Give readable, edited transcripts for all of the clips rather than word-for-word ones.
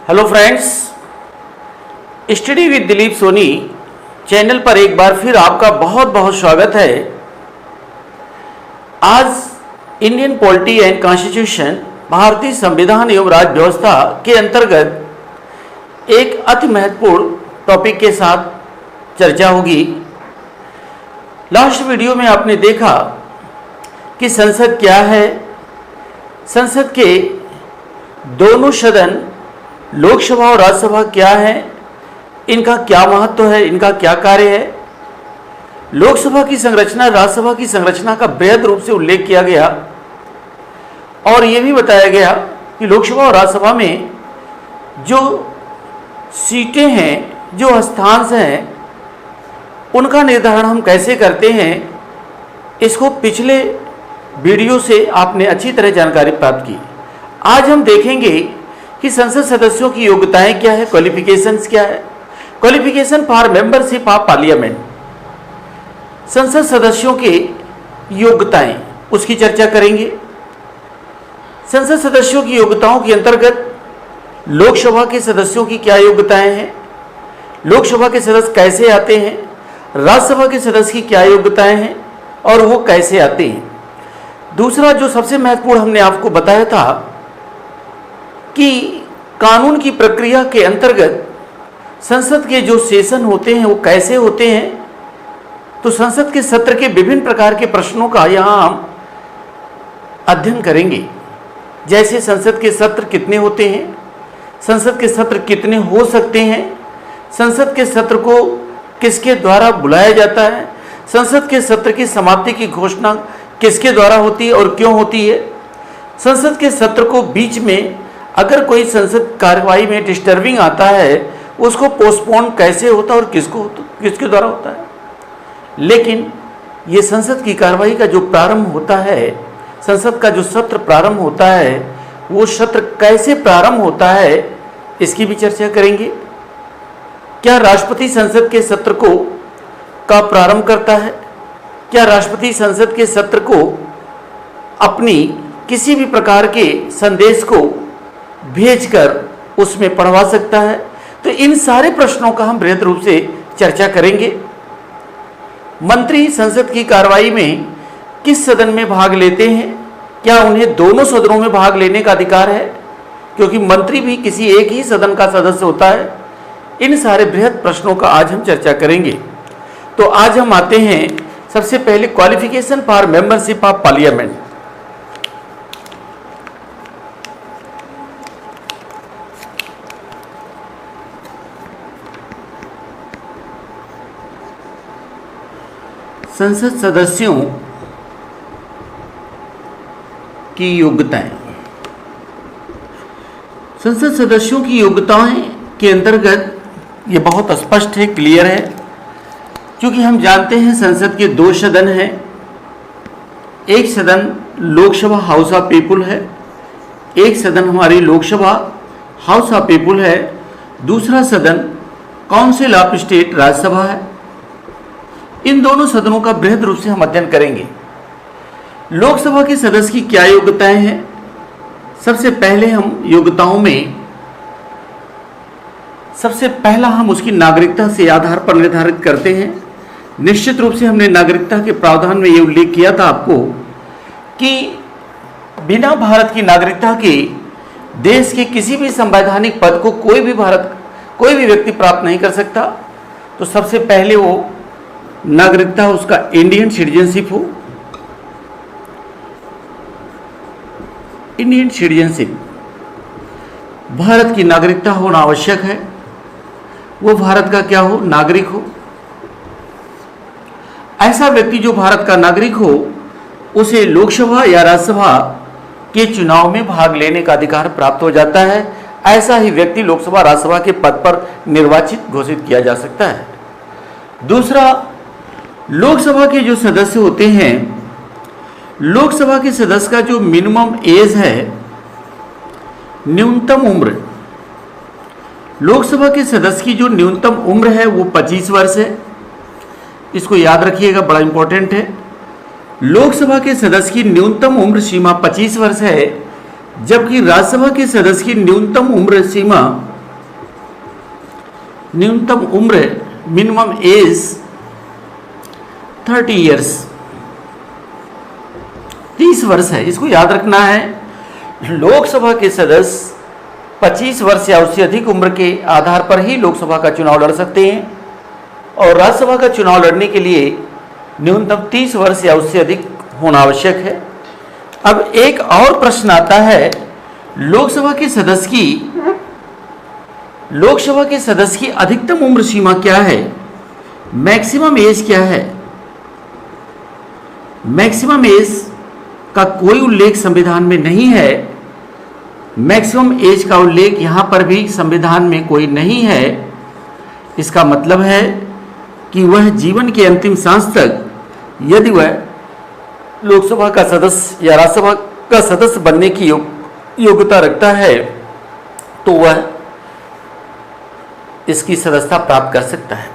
Hello friends, study with Dilip Soni channel पर एक बार फिर आपका बहुत बहुत स्वागत है। आज इंडियन पॉलिटी एंड कॉन्स्टिट्यूशन भारतीय संविधान एवं राज्य व्यवस्था के अंतर्गत एक अति महत्वपूर्ण टॉपिक के साथ चर्चा होगी। लास्ट वीडियो में आपने देखा कि संसद क्या है, संसद के दोनों सदन लोकसभा और राज्यसभा क्या है, इनका क्या महत्व है, इनका क्या कार्य है। लोकसभा की संरचना राज्यसभा की संरचना का बृहद रूप से उल्लेख किया गया और यह भी बताया गया कि लोकसभा और राज्यसभा में जो सीटें हैं, जो स्थान हैं, उनका निर्धारण हम कैसे करते हैं, इसको पिछले वीडियो से आपने अच्छी तरह जानकारी प्राप्त की। आज हम देखेंगे कि संसद सदस्यों की योग्यताएं क्या है, क्वालिफिकेशंस क्या है। Qualification for membership of parliament, संसद सदस्यों के योग्यताएं, उसकी चर्चा करेंगे। संसद सदस्यों की योग्यताओं के अंतर्गत लोकसभा के सदस्यों की क्या योग्यताएं हैं, लोकसभा के सदस्य कैसे आते हैं, राज्यसभा के सदस्य की क्या योग्यताएं हैं और वो कैसे आते हैं। दूसरा जो सबसे महत्वपूर्ण हमने आपको बताया था कि कानून की प्रक्रिया के अंतर्गत संसद के जो सेशन होते हैं वो कैसे होते हैं। तो संसद के सत्र के विभिन्न प्रकार के प्रश्नों का यहाँ हम अध्ययन करेंगे। जैसे संसद के सत्र कितने होते हैं, संसद के सत्र कितने हो सकते हैं, संसद के सत्र को किसके द्वारा बुलाया जाता है, संसद के सत्र की समाप्ति की घोषणा किसके द्वारा होती है और क्यों होती है, संसद के सत्र को बीच में अगर कोई संसद कार्यवाही में डिस्टर्बिंग आता है उसको पोस्टपोन कैसे होता है और किसके द्वारा होता है। लेकिन ये संसद की कार्यवाही का जो प्रारंभ होता है, संसद का जो सत्र प्रारंभ होता है, वो सत्र कैसे प्रारंभ होता है इसकी भी चर्चा करेंगे। क्या राष्ट्रपति संसद के सत्र का प्रारंभ करता है, क्या राष्ट्रपति संसद के सत्र को अपनी किसी भी प्रकार के संदेश को भेजकर उसमें पढ़वा सकता है। तो इन सारे प्रश्नों का हम बृहद रूप से चर्चा करेंगे। मंत्री संसद की कार्रवाई में किस सदन में भाग लेते हैं, क्या उन्हें दोनों सदनों में भाग लेने का अधिकार है, क्योंकि मंत्री भी किसी एक ही सदन का सदस्य होता है। इन सारे बृहद प्रश्नों का आज हम चर्चा करेंगे। तो आज हम आते हैं सबसे पहले qualification for membership of parliament. संसद सदस्यों की योग्यताएं, संसद सदस्यों की योग्यताएं के अंतर्गत ये बहुत स्पष्ट है, क्लियर है। क्योंकि हम जानते हैं संसद के दो सदन हैं, एक सदन लोकसभा हाउस ऑफ पीपुल है, एक सदन हमारी लोकसभा हाउस ऑफ पीपुल है, दूसरा सदन काउंसिल ऑफ स्टेट राज्यसभा है। इन दोनों सदनों का बृहद रूप से हम अध्ययन करेंगे। लोकसभा के सदस्य की क्या योग्यताएं हैं, सबसे पहले हम योग्यताओं में सबसे पहला हम उसकी नागरिकता से आधार पर निर्धारित करते हैं। निश्चित रूप से हमने नागरिकता के प्रावधान में ये उल्लेख किया था आपको कि बिना भारत की नागरिकता के देश के किसी भी संवैधानिक पद को कोई भी व्यक्ति प्राप्त नहीं कर सकता। तो सबसे पहले वो नागरिकता उसका इंडियन सिटीजनशिप हो। इंडियन सिटीजनशिप, भारत की नागरिकता होना आवश्यक है। वो भारत का क्या हो, नागरिक हो। ऐसा व्यक्ति जो भारत का नागरिक हो उसे लोकसभा या राज्यसभा के चुनाव में भाग लेने का अधिकार प्राप्त हो जाता है। ऐसा ही व्यक्ति लोकसभा राज्यसभा के पद पर निर्वाचित घोषित किया जा सकता है। दूसरा, लोकसभा के जो सदस्य होते हैं, लोकसभा के सदस्य का जो मिनिमम एज है, न्यूनतम उम्र, लोकसभा के सदस्य की जो न्यूनतम उम्र है वो 25 वर्ष है। इसको याद रखिएगा, बड़ा इंपॉर्टेंट है। लोकसभा के सदस्य की न्यूनतम उम्र सीमा 25 वर्ष है, जबकि राज्यसभा के सदस्य की न्यूनतम उम्र सीमा न्यूनतम उम्र मिनिमम एज 30 ईयर्स 30 वर्ष है। इसको याद रखना है। लोकसभा के सदस्य 25 वर्ष या उससे अधिक उम्र के आधार पर ही लोकसभा का चुनाव लड़ सकते हैं और राज्यसभा का चुनाव लड़ने के लिए न्यूनतम 30 वर्ष या उससे अधिक होना आवश्यक है। अब एक और प्रश्न आता है, लोकसभा के सदस्य की अधिकतम उम्र सीमा क्या है? मैक्सिमम एज क्या है? मैक्सिमम एज का कोई उल्लेख संविधान में नहीं है। मैक्सिमम एज का उल्लेख यहां पर भी संविधान में कोई नहीं है। इसका मतलब है कि वह जीवन के अंतिम सांस तक यदि वह लोकसभा का सदस्य या राज्यसभा का सदस्य बनने की योग्यता रखता है तो वह इसकी सदस्यता प्राप्त कर सकता है।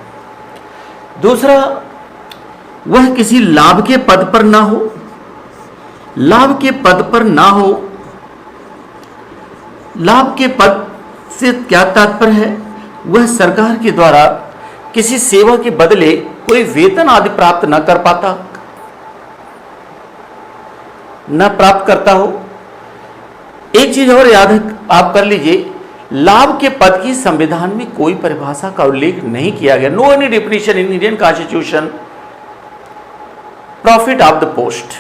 दूसरा, वह किसी लाभ के पद पर ना हो। लाभ के पद पर ना हो, लाभ के पद से क्या तात्पर्य है? वह सरकार के द्वारा किसी सेवा के बदले कोई वेतन आदि प्राप्त न कर पाता, न प्राप्त करता हो। एक चीज और याद आप कर लीजिए, लाभ के पद की संविधान में कोई परिभाषा का उल्लेख नहीं किया गया। No any definition in Indian constitution profit of the post.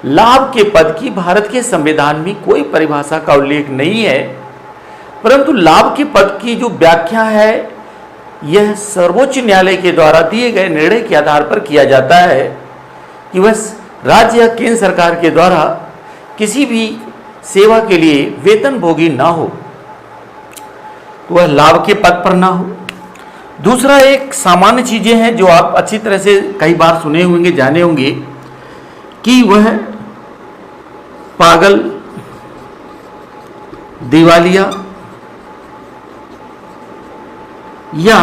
लाभ के पद की भारत के संविधान में कोई परिभाषा का उल्लेख नहीं है, परंतु लाभ के पद की जो व्याख्या है यह सर्वोच्च न्यायालय के द्वारा दिए गए निर्णय के आधार पर किया जाता है कि वह राज्य या केंद्र सरकार के द्वारा किसी भी सेवा के लिए वेतन भोगी ना हो, तो वह लाभ के पद पर ना हो। दूसरा, एक सामान्य चीजें हैं जो आप अच्छी तरह से कई बार सुने होंगे, जाने होंगे कि वह पागल, दिवालिया या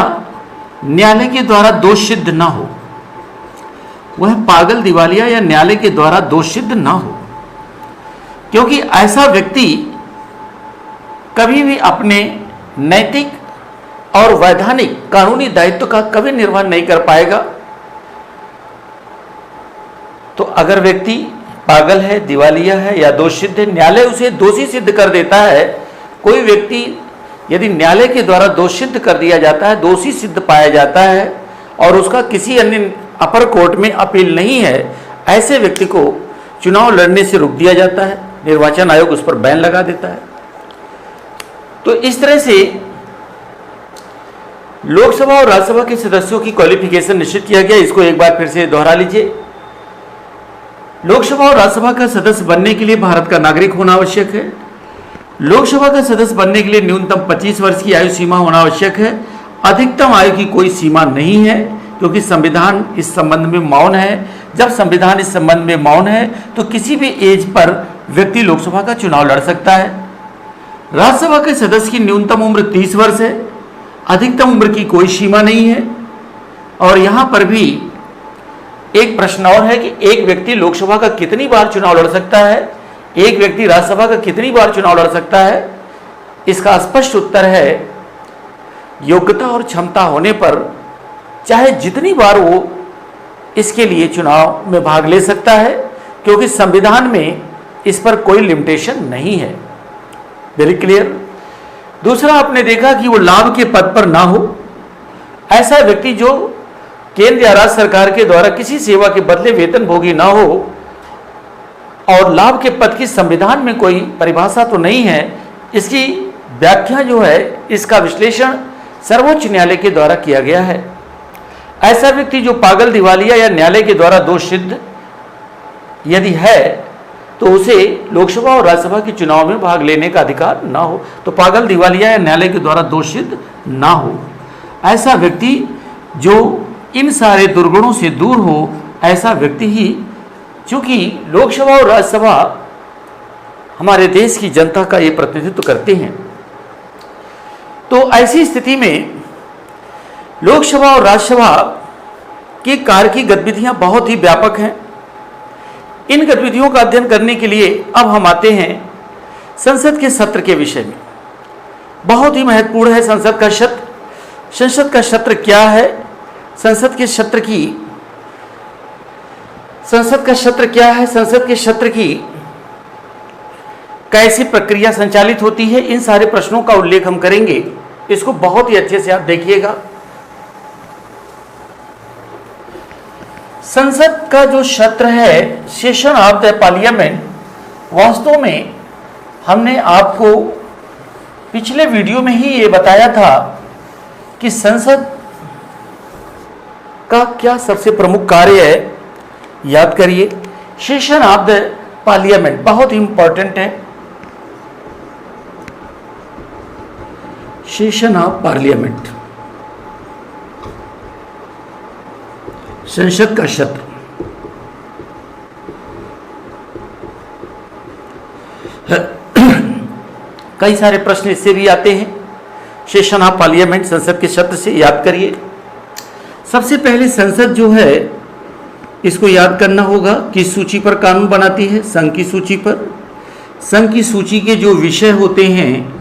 न्यायालय के द्वारा दोष सिद्ध ना हो। वह पागल, दिवालिया या न्यायालय के द्वारा दोष सिद्ध ना हो, क्योंकि ऐसा व्यक्ति कभी भी अपने नैतिक और वैधानिक कानूनी दायित्व का कभी निर्वहन नहीं कर पाएगा। तो अगर व्यक्ति पागल है, दिवालिया है या दोष सिद्ध है, न्यायालय उसे दोषी सिद्ध कर देता है। कोई व्यक्ति यदि न्यायालय के द्वारा दोष सिद्ध कर दिया जाता है, दोषी सिद्ध पाया जाता है और उसका किसी अन्य अपर कोर्ट में अपील नहीं है, ऐसे व्यक्ति को चुनाव लड़ने से रोक दिया जाता है। निर्वाचन आयोग उस पर बैन लगा देता है। तो इस तरह से लोकसभा और राज्यसभा के सदस्यों की क्वालिफिकेशन निश्चित किया गया। इसको एक बार फिर से दोहरा लीजिए। लोकसभा और राज्यसभा का सदस्य बनने के लिए भारत का नागरिक होना आवश्यक है। लोकसभा का सदस्य बनने के लिए न्यूनतम 25 वर्ष की आयु सीमा होना आवश्यक है। अधिकतम आयु की कोई सीमा नहीं है, क्योंकि संविधान इस संबंध में मौन है। जब संविधान इस संबंध में मौन है तो किसी भी एज पर व्यक्ति लोकसभा का चुनाव लड़ सकता है। राज्यसभा के सदस्य की न्यूनतम उम्र 30 वर्ष है। अधिकतम उम्र की कोई सीमा नहीं है। और यहां पर भी एक प्रश्न और है कि एक व्यक्ति लोकसभा का कितनी बार चुनाव लड़ सकता है, एक व्यक्ति राज्यसभा का कितनी बार चुनाव लड़ सकता है। इसका स्पष्ट उत्तर है, योग्यता और क्षमता होने पर चाहे जितनी बार वो इसके लिए चुनाव में भाग ले सकता है, क्योंकि संविधान में इस पर कोई लिमिटेशन नहीं है। Very clear. दूसरा, आपने देखा कि वो लाभ के पद पर ना हो। ऐसा व्यक्ति जो केंद्र या राज्य सरकार के द्वारा किसी सेवा के बदले वेतन भोगी ना हो और लाभ के पद की संविधान में कोई परिभाषा तो नहीं है। इसकी व्याख्या जो है, इसका विश्लेषण सर्वोच्च न्यायालय के द्वारा किया गया है। ऐसा व्यक्ति जो पागल, दिवालिया या न्यायालय के द्वारा दोष सिद्ध यदि है तो उसे लोकसभा और राज्यसभा के चुनाव में भाग लेने का अधिकार ना हो। तो पागल, दिवालिया या न्यायालय के द्वारा दोष सिद्ध ना हो। ऐसा व्यक्ति जो इन सारे दुर्गुणों से दूर हो, ऐसा व्यक्ति ही, चूंकि लोकसभा और राज्यसभा हमारे देश की जनता का ये प्रतिनिधित्व करते हैं, तो ऐसी स्थिति में लोकसभा और राज्यसभा के कार्य की गतिविधियां बहुत ही व्यापक हैं। इन गतिविधियों का अध्ययन करने के लिए अब हम आते हैं संसद के सत्र के विषय में। बहुत ही महत्वपूर्ण है संसद का संसद का सत्र क्या है, संसद के सत्र क्या है, संसद के सत्र की कैसी प्रक्रिया संचालित होती है, इन सारे प्रश्नों का उल्लेख हम करेंगे। इसको बहुत ही अच्छे से आप देखिएगा। संसद का जो सत्र है, सेशन ऑफ द पार्लियामेंट, वास्तव में हमने आपको पिछले वीडियो में ही ये बताया था कि संसद का क्या सबसे प्रमुख कार्य है। याद करिए, सेशन ऑफ द पार्लियामेंट बहुत ही इंपॉर्टेंट है। सेशन ऑफ पार्लियामेंट, संसद का सत्र। कई सारे प्रश्न इससे भी आते हैं, सेशन ऑफ पार्लियामेंट, संसद के सत्र से। याद करिए, सबसे पहले संसद जो है इसको याद करना होगा किस सूची पर कानून बनाती है, संघ की सूची पर। संघ की सूची के जो विषय होते हैं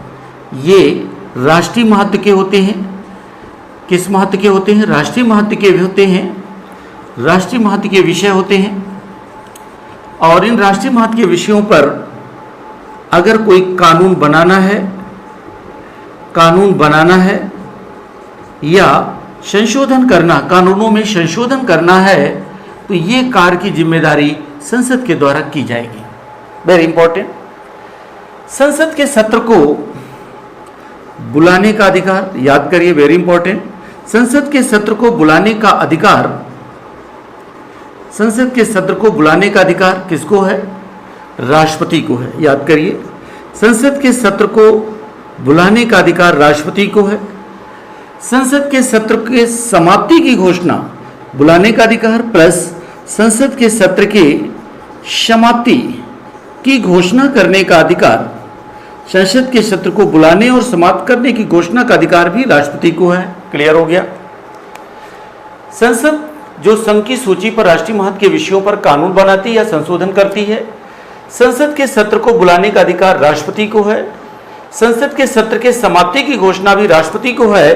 ये राष्ट्रीय महत्व के होते हैं। किस महत्व के होते हैं? राष्ट्रीय महत्व के होते हैं, राष्ट्रीय महत्व के विषय होते हैं। और इन राष्ट्रीय महत्व के विषयों पर अगर कोई कानून बनाना है या संशोधन करना, कानूनों में संशोधन करना है, तो ये कार्य की जिम्मेदारी संसद के द्वारा की जाएगी। Very important. संसद के सत्र को बुलाने का अधिकार, याद करिए, वेरी इंपॉर्टेंट। संसद के सत्र को बुलाने का अधिकार, संसद के सत्र को बुलाने का अधिकार किसको है? राष्ट्रपति को है। याद करिए, संसद के सत्र को बुलाने का अधिकार राष्ट्रपति को है। संसद के सत्र के समाप्ति की घोषणा बुलाने का अधिकार प्लस संसद के सत्र के समाप्ति की घोषणा करने का अधिकार, संसद के सत्र को बुलाने और समाप्त करने की घोषणा का अधिकार भी राष्ट्रपति को है। क्लियर हो गया? संसद जो संघ की सूची पर राष्ट्रीय महत्व के विषयों पर कानून बनाती है या संशोधन करती है, संसद के सत्र को बुलाने का अधिकार राष्ट्रपति को है। संसद के सत्र के समाप्ति की घोषणा भी राष्ट्रपति को है।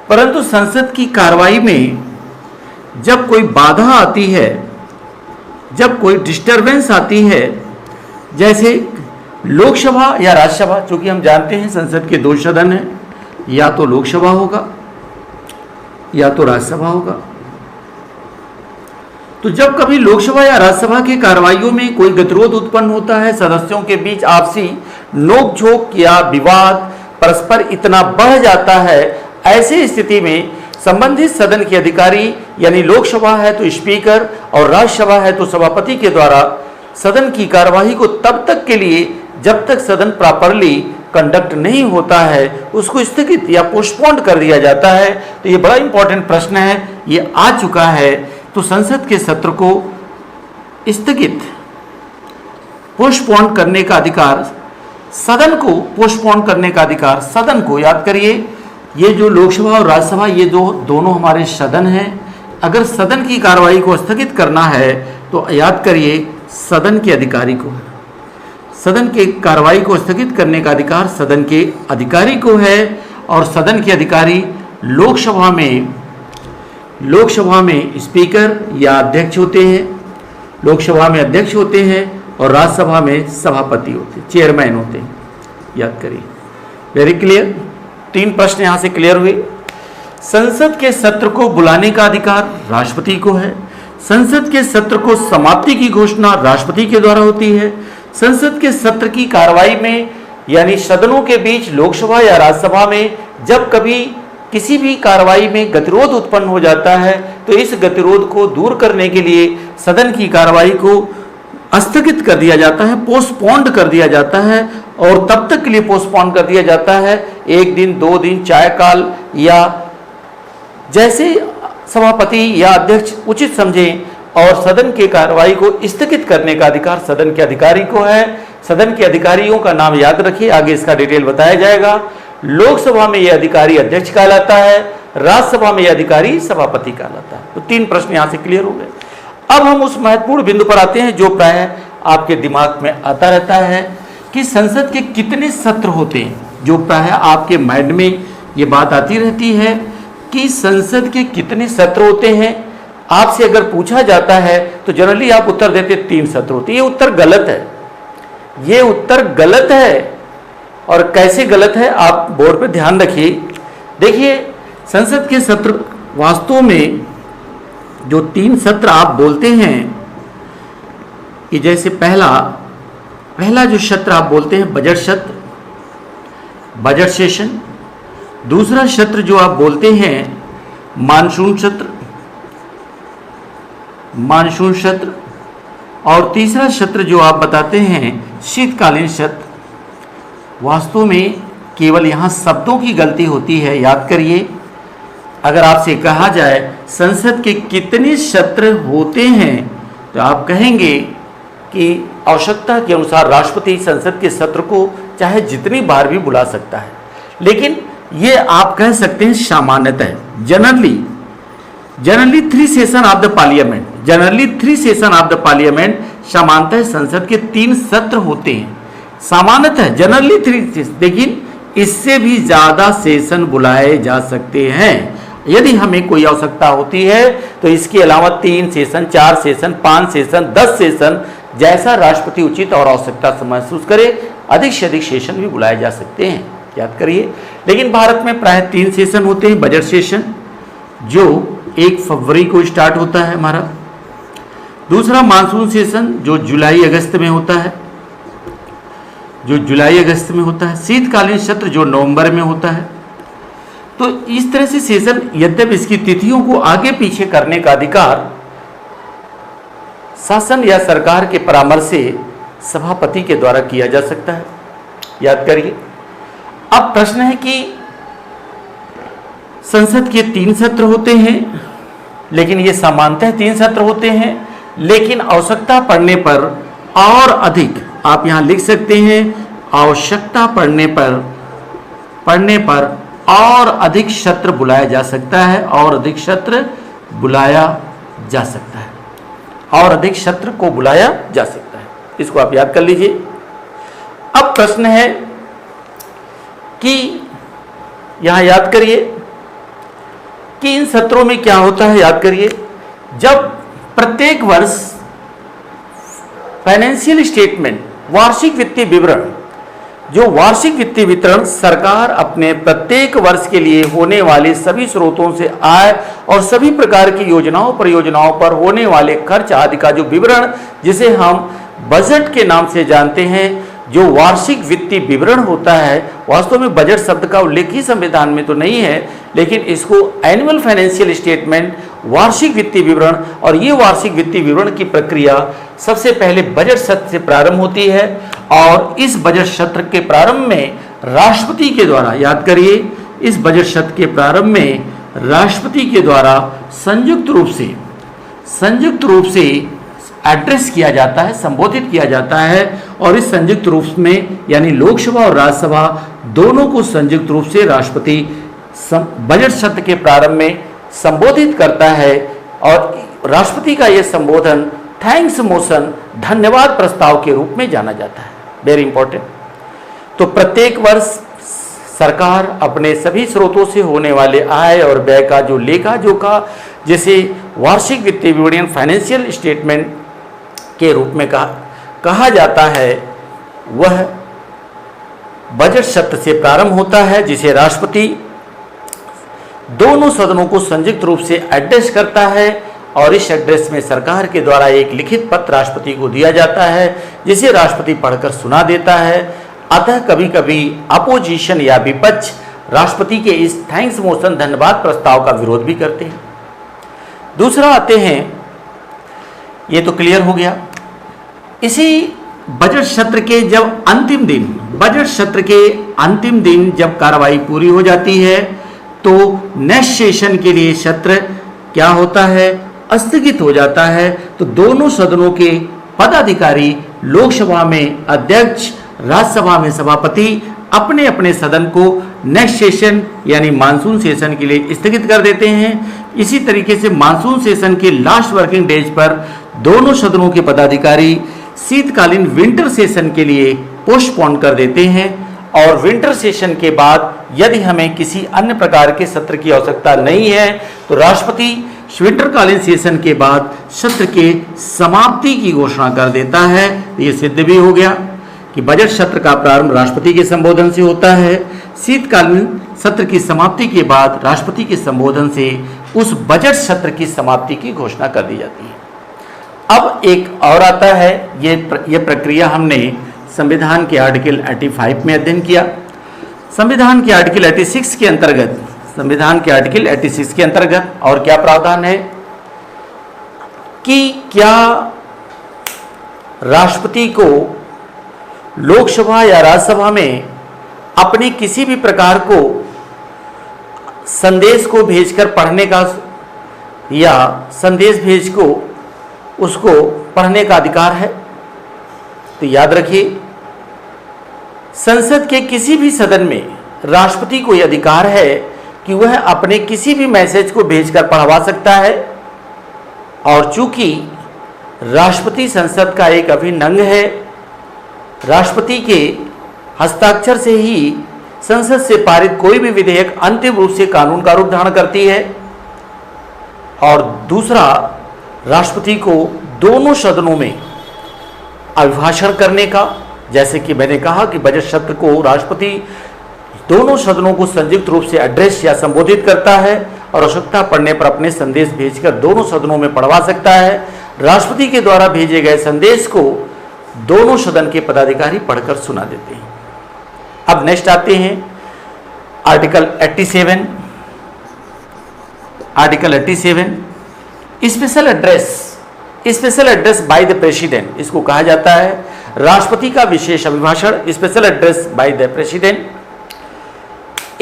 परंतु संसद की कार्रवाई में जब कोई बाधा आती है, जब कोई डिस्टरबेंस आती है, जैसे लोकसभा या राज्यसभा, चूंकि हम जानते हैं संसद के दो सदन हैं, या तो लोकसभा होगा या तो राज्यसभा होगा। तो जब कभी लोकसभा या राज्यसभा की कार्रवाइयों में कोई गतिरोध उत्पन्न होता है, सदस्यों के बीच आपसी नोकझोंक या विवाद परस्पर इतना बढ़ जाता है, ऐसी स्थिति में संबंधित सदन के अधिकारी, यानी लोकसभा है तो स्पीकर और राज्यसभा है तो सभापति के द्वारा सदन की कार्यवाही को तब तक के लिए, जब तक सदन प्रॉपरली कंडक्ट नहीं होता है, उसको स्थगित या पोस्टपोन्ड कर दिया जाता है। तो ये बड़ा इंपॉर्टेंट प्रश्न है, ये आ चुका है। तो संसद के सत्र को स्थगित, पोस्टपोन करने का अधिकार, सदन को पोस्टपोन करने का अधिकार सदन को, याद करिए, ये जो लोकसभा और राज्यसभा, ये दोनों हमारे सदन हैं। अगर सदन की कार्रवाई को स्थगित करना है तो याद करिए सदन के अधिकारी को है। सदन के कार्रवाई को स्थगित करने का अधिकार सदन के अधिकारी को है। और सदन के अधिकारी लोकसभा में स्पीकर या अध्यक्ष होते हैं, लोकसभा में अध्यक्ष होते हैं और राज्यसभा में सभापति होते हैं, चेयरमैन होते हैं। याद करिए, वेरी क्लियर। 3 प्रश्न यहाँ से क्लियर हुए। संसद के सत्र को बुलाने का अधिकार राष्ट्रपति को है। संसद के सत्र को समाप्ति की घोषणा राष्ट्रपति के द्वारा होती है। संसद के सत्र की कार्रवाई में, यानी सदनों के बीच लोकसभा या राज्यसभा में जब कभी किसी भी कार्रवाई में गतिरोध उत्पन्न हो जाता है, तो इस गतिरोध को दूर करने के लिए सदन की कार्रवाई को स्थगित कर दिया जाता है, पोस्टपोन्ड कर दिया जाता है। और तब तक के लिए पोस्टपोन कर दिया जाता है, 1 दिन, 2 दिन, चाय काल, या जैसे सभापति या अध्यक्ष उचित समझें। और सदन के कार्रवाई को स्थगित करने का अधिकार सदन के अधिकारी को है। सदन के अधिकारियों का नाम याद रखिए, आगे इसका डिटेल बताया जाएगा। लोकसभा में यह अधिकारी अध्यक्ष कहलाता है, राज्यसभा में यह अधिकारी सभापति कहलाता है। तो 3 प्रश्न यहां से क्लियर हो गए। अब हम उस महत्वपूर्ण बिंदु पर आते हैं जो प्रायः आपके दिमाग में आता रहता है कि संसद के कितने सत्र होते हैं। जो प्रायः आपके माइंड में ये बात आती रहती है कि संसद के कितने सत्र होते हैं, आपसे अगर पूछा जाता है तो जनरली आप उत्तर देते 3 सत्र होते हैं। ये उत्तर गलत है, ये उत्तर गलत है। और कैसे गलत है आप बोर्ड पे ध्यान रखिए। देखिए, संसद के सत्र वास्तव में जो 3 सत्र आप बोलते हैं कि जैसे पहला जो सत्र आप बोलते हैं बजट सत्र, बजट सेशन। दूसरा सत्र जो आप बोलते हैं मानसून सत्र। और तीसरा सत्र जो आप बताते हैं शीतकालीन सत्र। वास्तव में केवल यहाँ शब्दों की गलती होती है, याद करिए। अगर आपसे कहा जाए संसद के कितने सत्र होते हैं तो आप कहेंगे कि आवश्यकता के अनुसार राष्ट्रपति संसद के सत्र को चाहे जितनी बार भी बुला सकता है, लेकिन ये आप कह सकते हैं सामान्यतः generally 3 session of the parliament सामान्यतः संसद के 3 सत्र होते हैं, सामान्यतः जनरली 3। लेकिन इससे भी ज्यादा सेशन बुलाए जा सकते हैं यदि हमें कोई आवश्यकता होती है। तो इसके अलावा 3 सेशन, 4 सेशन, 5 सेशन, 10 सेशन, जैसा राष्ट्रपति उचित और आवश्यकता महसूस करे, अधिक से अधिक सेशन भी बुलाए जा सकते हैं, याद करिए। लेकिन भारत में प्राय 3 सेशन होते हैं। बजट सेशन जो 1 फरवरी को स्टार्ट होता है हमारा। दूसरा मानसून सेशन जो जुलाई अगस्त में होता है। शीतकालीन सत्र जो नवंबर में होता है। तो इस तरह से सेशन, यद्यपि इसकी तिथियों को आगे पीछे करने का अधिकार शासन या सरकार के परामर्श से सभापति के द्वारा किया जा सकता है, याद करिए। अब प्रश्न है कि संसद के 3 सत्र होते हैं, लेकिन ये सामान्यतः 3 सत्र होते हैं, लेकिन आवश्यकता पड़ने पर और अधिक, आप यहां लिख सकते हैं, आवश्यकता पड़ने पर और अधिक सत्र बुलाया जा सकता है, और अधिक सत्र बुलाया जा सकता है, और अधिक सत्र को बुलाया जा सकता है। इसको आप याद कर लीजिए। अब प्रश्न है कि यहां याद करिए कि इन सत्रों में क्या होता है, याद करिए। जब प्रत्येक वर्ष फाइनेंशियल स्टेटमेंट, वार्षिक वित्तीय विवरण, जो वार्षिक वित्तीय वितरण सरकार अपने प्रत्येक वर्ष के लिए होने वाले सभी स्रोतों से आय और सभी प्रकार की योजनाओं परियोजनाओं पर होने वाले खर्च आदि का जो विवरण, जिसे हम बजट के नाम से जानते हैं, जो वार्षिक वित्तीय विवरण होता है। वास्तव में बजट शब्द का उल्लेख ही संविधान में तो नहीं है, लेकिन इसको एनुअल फाइनेंशियल स्टेटमेंट, वार्षिक वित्तीय विवरण, और ये वार्षिक वित्तीय विवरण की प्रक्रिया सबसे पहले बजट सत्र से प्रारंभ होती है। और इस बजट सत्र के प्रारंभ में राष्ट्रपति के द्वारा, याद करिए, इस बजट सत्र के प्रारंभ में राष्ट्रपति के द्वारा संयुक्त रूप से एड्रेस किया जाता है, संबोधित किया जाता है। और इस संयुक्त रूप में, यानी लोकसभा और राज्यसभा दोनों को संयुक्त रूप से राष्ट्रपति बजट सत्र के प्रारंभ में संबोधित करता है। और राष्ट्रपति का यह संबोधन थैंक्स मोशन, धन्यवाद प्रस्ताव के रूप में जाना जाता है। Very important. तो प्रत्येक वर्ष सरकार अपने सभी स्रोतों से होने वाले आय और व्यय का जो लेखा जोखा, जिसे वार्षिक वित्तीय विवरण, फाइनेंशियल स्टेटमेंट के रूप में कहा जाता है, वह बजट सत्र से प्रारंभ होता है, जिसे राष्ट्रपति दोनों सदनों को संयुक्त रूप से एड्रेस करता है। और इस एड्रेस में सरकार के द्वारा एक लिखित पत्र राष्ट्रपति को दिया जाता है, जिसे राष्ट्रपति पढ़कर सुना देता है। अतः कभी कभी अपोजिशन या विपक्ष राष्ट्रपति के इस थैंक्स मोशन, धन्यवाद प्रस्ताव का विरोध भी करते हैं। दूसरा आते हैं, ये तो क्लियर हो गया। इसी बजट सत्र के जब अंतिम दिन जब कार्रवाई पूरी हो जाती है, तो नेक्स्ट सेशन के लिए सत्र क्या होता है, स्थगित हो जाता है। तो दोनों सदनों के पदाधिकारी, लोकसभा में अध्यक्ष, राज्यसभा में सभापति, अपने अपने सदन को नेक्स्ट सेशन यानी मानसून सेशन के लिए स्थगित कर देते हैं। इसी तरीके से मानसून सेशन के लास्ट वर्किंग डेज पर दोनों सदनों के पदाधिकारी शीतकालीन विंटर सेशन के लिए पोस्टपोन कर देते हैं। और विंटर सेशन के बाद यदि हमें किसी अन्य प्रकार के सत्र की आवश्यकता नहीं है तो राष्ट्रपति विंटरकालीन सेशन के बाद सत्र के समाप्ति की घोषणा कर देता है। ये सिद्ध भी हो गया कि बजट सत्र का प्रारंभ राष्ट्रपति के संबोधन से होता है। शीतकालीन सत्र की समाप्ति के बाद राष्ट्रपति के संबोधन से उस बजट सत्र की समाप्ति की घोषणा कर दी जाती है। अब एक और आता है, ये प्रक्रिया हमने संविधान के आर्टिकल 85 में अध्ययन किया। संविधान के आर्टिकल 86 के अंतर्गत, संविधान के आर्टिकल 86 के अंतर्गत और क्या प्रावधान है कि क्या राष्ट्रपति को लोकसभा या राज्यसभा में अपने किसी भी प्रकार को संदेश को भेजकर पढ़ने का या संदेश भेज को उसको पढ़ने का अधिकार है। तो याद रखिए, संसद के किसी भी सदन में राष्ट्रपति को यह अधिकार है कि वह अपने किसी भी मैसेज को भेजकर पढ़वा सकता है। और चूंकि राष्ट्रपति संसद का एक अभिन्न अंग है, राष्ट्रपति के हस्ताक्षर से ही संसद से पारित कोई भी विधेयक अंतिम रूप से कानून का रूप धारण करती है। और दूसरा, राष्ट्रपति को दोनों सदनों में अभिभाषण करने का, जैसे कि मैंने कहा कि बजट सत्र को राष्ट्रपति दोनों सदनों को संयुक्त रूप से एड्रेस या संबोधित करता है और आवश्यकता पड़ने पर अपने संदेश भेजकर दोनों सदनों में पढ़वा सकता है। राष्ट्रपति के द्वारा भेजे गए संदेश को दोनों सदन के पदाधिकारी पढ़कर सुना देते हैं। अब नेक्स्ट आते हैं article 87। Article 87 special address by the president, इसको कहा जाता है राष्ट्रपति का विशेष अभिभाषण, special address by the president.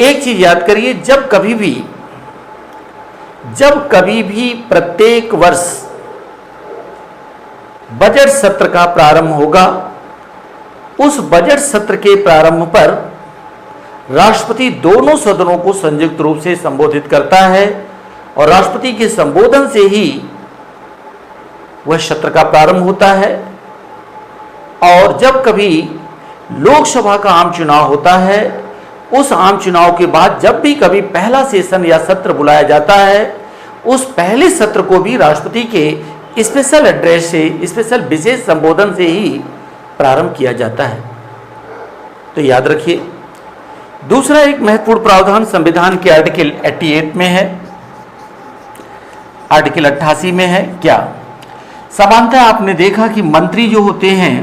एक चीज याद करिए, जब कभी भी प्रत्येक वर्ष बजट सत्र का प्रारंभ होगा, उस बजट सत्र के प्रारंभ पर राष्ट्रपति दोनों सदनों को संयुक्त रूप से संबोधित करता है और राष्ट्रपति के संबोधन से ही वह सत्र का प्रारंभ होता है। और जब कभी लोकसभा का आम चुनाव होता है, उस आम चुनाव के बाद जब भी कभी पहला सेशन या सत्र बुलाया जाता है, उस पहले सत्र को भी राष्ट्रपति के स्पेशल एड्रेस से, स्पेशल विशेष संबोधन से ही प्रारंभ किया जाता है। तो याद रखिए, दूसरा एक महत्वपूर्ण प्रावधान संविधान के आर्टिकल 88 में है, आर्टिकल 88 में है क्या? सामान्यतः आपने देखा कि मंत्री जो होते हैं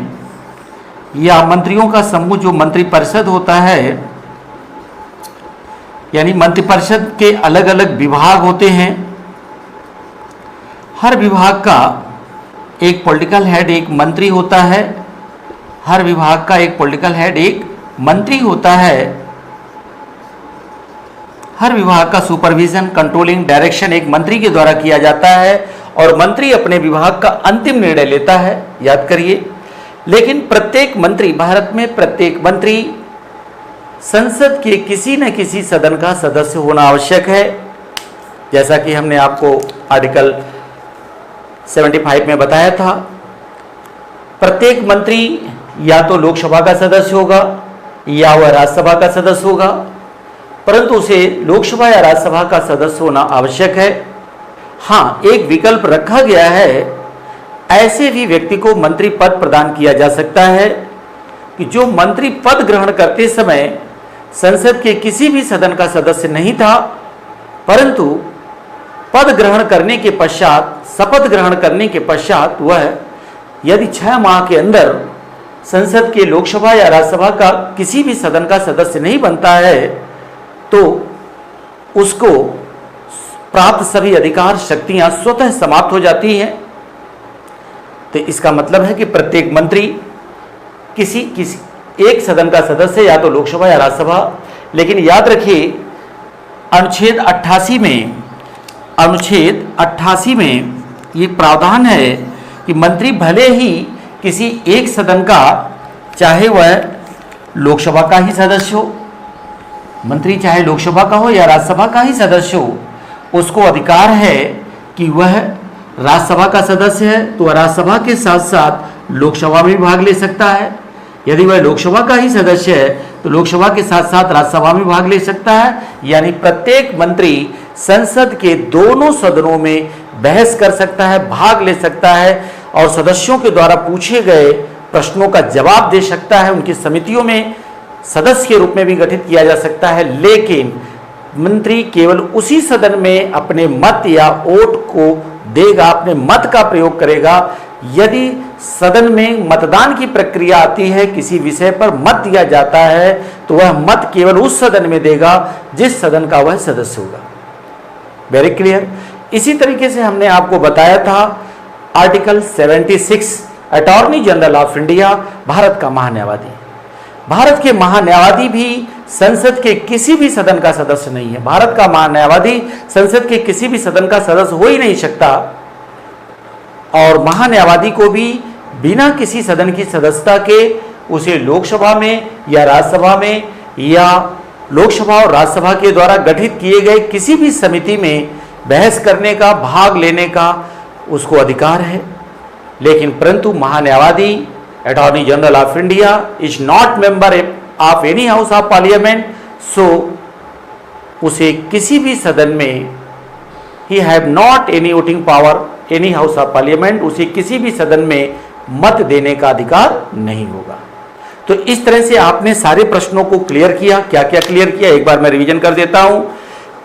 या मंत्रियों का समूह जो मंत्रिपरिषद होता है, यानी मंत्रिपरिषद के अलग अलग विभाग होते हैं। हर विभाग का एक पॉलिटिकल हेड एक मंत्री होता है, हर विभाग का एक पॉलिटिकल हेड एक मंत्री होता है। हर विभाग का सुपरविजन, कंट्रोलिंग, डायरेक्शन एक मंत्री के द्वारा किया जाता है और मंत्री अपने विभाग का अंतिम निर्णय लेता है, याद करिए। लेकिन प्रत्येक मंत्री, भारत में प्रत्येक मंत्री संसद के किसी न किसी सदन का सदस्य होना आवश्यक है। जैसा कि हमने आपको आर्टिकल 75 में बताया था, प्रत्येक मंत्री या तो लोकसभा का सदस्य होगा या वह राज्यसभा का सदस्य होगा, परंतु उसे लोकसभा या राज्यसभा का सदस्य होना आवश्यक है। हाँ, एक विकल्प रखा गया है, ऐसे भी व्यक्ति को मंत्री पद प्रदान किया जा सकता है कि जो मंत्री पद ग्रहण करते समय संसद के किसी भी सदन का सदस्य नहीं था, परंतु पद ग्रहण करने के पश्चात, शपथ ग्रहण करने के पश्चात वह यदि 6 माह के अंदर संसद के लोकसभा या राज्यसभा का किसी भी सदन का सदस्य नहीं बनता है, तो उसको प्राप्त सभी अधिकार शक्तियां स्वतः समाप्त हो जाती हैं। तो इसका मतलब है कि प्रत्येक मंत्री किसी एक सदन का सदस्य, या तो लोकसभा या राज्यसभा। लेकिन याद रखिए, अनुच्छेद 88 में ये प्रावधान है कि मंत्री भले ही किसी एक सदन का, चाहे वह लोकसभा का ही सदस्य हो, मंत्री चाहे लोकसभा का हो या राज्यसभा का ही सदस्य हो, उसको अधिकार है कि वह राज्यसभा का सदस्य है तो राज्यसभा के साथ साथ लोकसभा में भी भाग ले सकता है, यदि वह लोकसभा का ही सदस्य है तो लोकसभा के साथ साथ राज्यसभा में भाग ले सकता है, यानी प्रत्येक मंत्री संसद के दोनों सदनों में बहस कर सकता है, भाग ले सकता है और सदस्यों के द्वारा पूछे गए प्रश्नों का जवाब दे सकता है। उनकी समितियों में सदस्य के रूप में भी गठित किया जा सकता है, लेकिन मंत्री केवल उसी सदन में अपने मत या वोट को देगा, अपने मत का प्रयोग करेगा यदि सदन में मतदान की प्रक्रिया आती है, किसी विषय पर मत दिया जाता है तो वह मत केवल उस सदन में देगा जिस सदन का वह सदस्य होगा। Very clear. इसी तरीके से हमने आपको बताया था article 76 attorney general of India, Bharat का महान्यायवादी। भारत के महान्यायवादी भी संसद के किसी भी सदन का सदस्य नहीं है। भारत का महान्यायवादी संसद के किसी भी सदन का सदस्य हो ही नहीं सकता और महान्यायवादी को भी बिना किसी सदन की सदस्यता के उसे लोकसभा में या राज्यसभा में या लोकसभा और राज्यसभा के द्वारा गठित किए गए किसी भी समिति में बहस करने का, भाग लेने का उसको अधिकार है। लेकिन परंतु महान्यायवादी attorney general of India is not member of any house of parliament, so उसे किसी भी सदन में ही have not any voting power any house of parliament, उसे किसी भी सदन में मत देने का अधिकार नहीं होगा। तो इस तरह से आपने सारे प्रश्नों को क्लियर किया। क्या क्या क्लियर किया, एक बार मैं रिवीजन कर देता हूं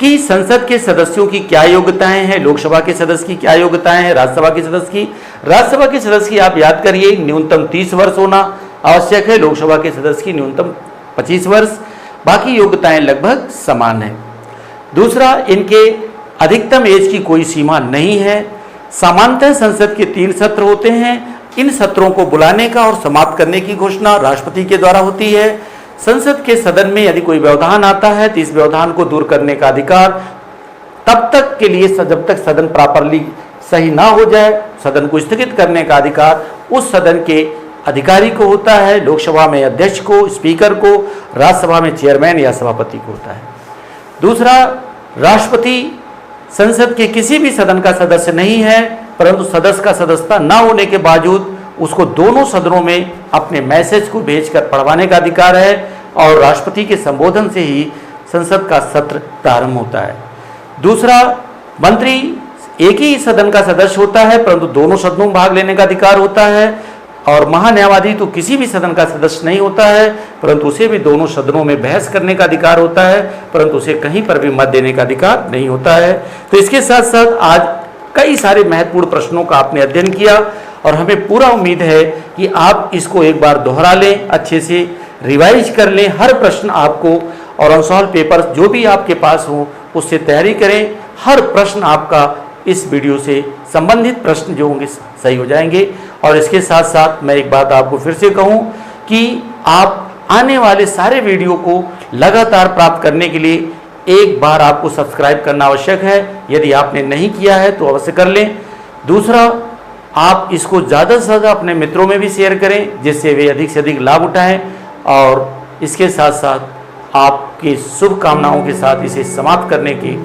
कि संसद के सदस्यों की क्या योग्यताएं हैं, लोकसभा के सदस्य की क्या योग्यताएं हैं, राज्यसभा के सदस्य की। राज्यसभा के सदस्य की आप याद करिए न्यूनतम 30 वर्ष होना आवश्यक है, लोकसभा के सदस्य की न्यूनतम 25 वर्ष, बाकी योग्यताएं लगभग समान है। दूसरा, इनके अधिकतम एज की कोई सीमा नहीं है। सामान्यतः संसद के 3 सत्र होते हैं। इन सत्रों को बुलाने का और समाप्त करने की घोषणा राष्ट्रपति के द्वारा होती है। संसद के सदन में यदि कोई व्यवधान आता है तो इस व्यवधान को दूर करने का अधिकार तब तक के लिए, जब तक सदन प्रॉपरली सही ना हो जाए, सदन को स्थगित करने का अधिकार उस सदन के अधिकारी को होता है। लोकसभा में अध्यक्ष को, स्पीकर को, राज्यसभा में चेयरमैन या सभापति को होता है। दूसरा, राष्ट्रपति संसद के किसी भी सदन का सदस्य नहीं है, परंतु सदस्य का सदस्यता न होने के बावजूद उसको दोनों सदनों में अपने मैसेज को भेजकर पढ़वाने का अधिकार है और राष्ट्रपति के संबोधन से ही संसद का सत्र प्रारंभ होता है। दूसरा, मंत्री एक ही सदन का सदस्य होता है परंतु दोनों सदनों में भाग लेने का अधिकार होता है और महान्यायवादी तो किसी भी सदन का सदस्य नहीं होता है परंतु उसे भी दोनों सदनों में बहस करने का अधिकार होता है, परंतु उसे कहीं पर भी मत देने का अधिकार नहीं होता है। तो इसके साथ साथ आज कई सारे महत्वपूर्ण प्रश्नों का आपने अध्ययन किया और हमें पूरा उम्मीद है कि आप इसको एक बार दोहरा लें, अच्छे से रिवाइज कर लें, हर प्रश्न आपको और अनसॉल्व पेपर जो भी आपके पास हो उससे तैयारी करें। हर प्रश्न आपका इस वीडियो से संबंधित प्रश्न जो होंगे सही हो जाएंगे। और इसके साथ साथ मैं एक बात आपको फिर से कहूं कि आप आने वाले सारे वीडियो को लगातार प्राप्त करने के लिए एक बार आपको सब्सक्राइब करना आवश्यक है। यदि आपने नहीं किया है तो अवश्य कर लें। दूसरा, आप इसको ज़्यादा से ज़्यादा अपने मित्रों में भी शेयर करें जिससे वे अधिक से अधिक लाभ उठाएं और इसके साथ साथ आपकी शुभकामनाओं के साथ इसे समाप्त करने की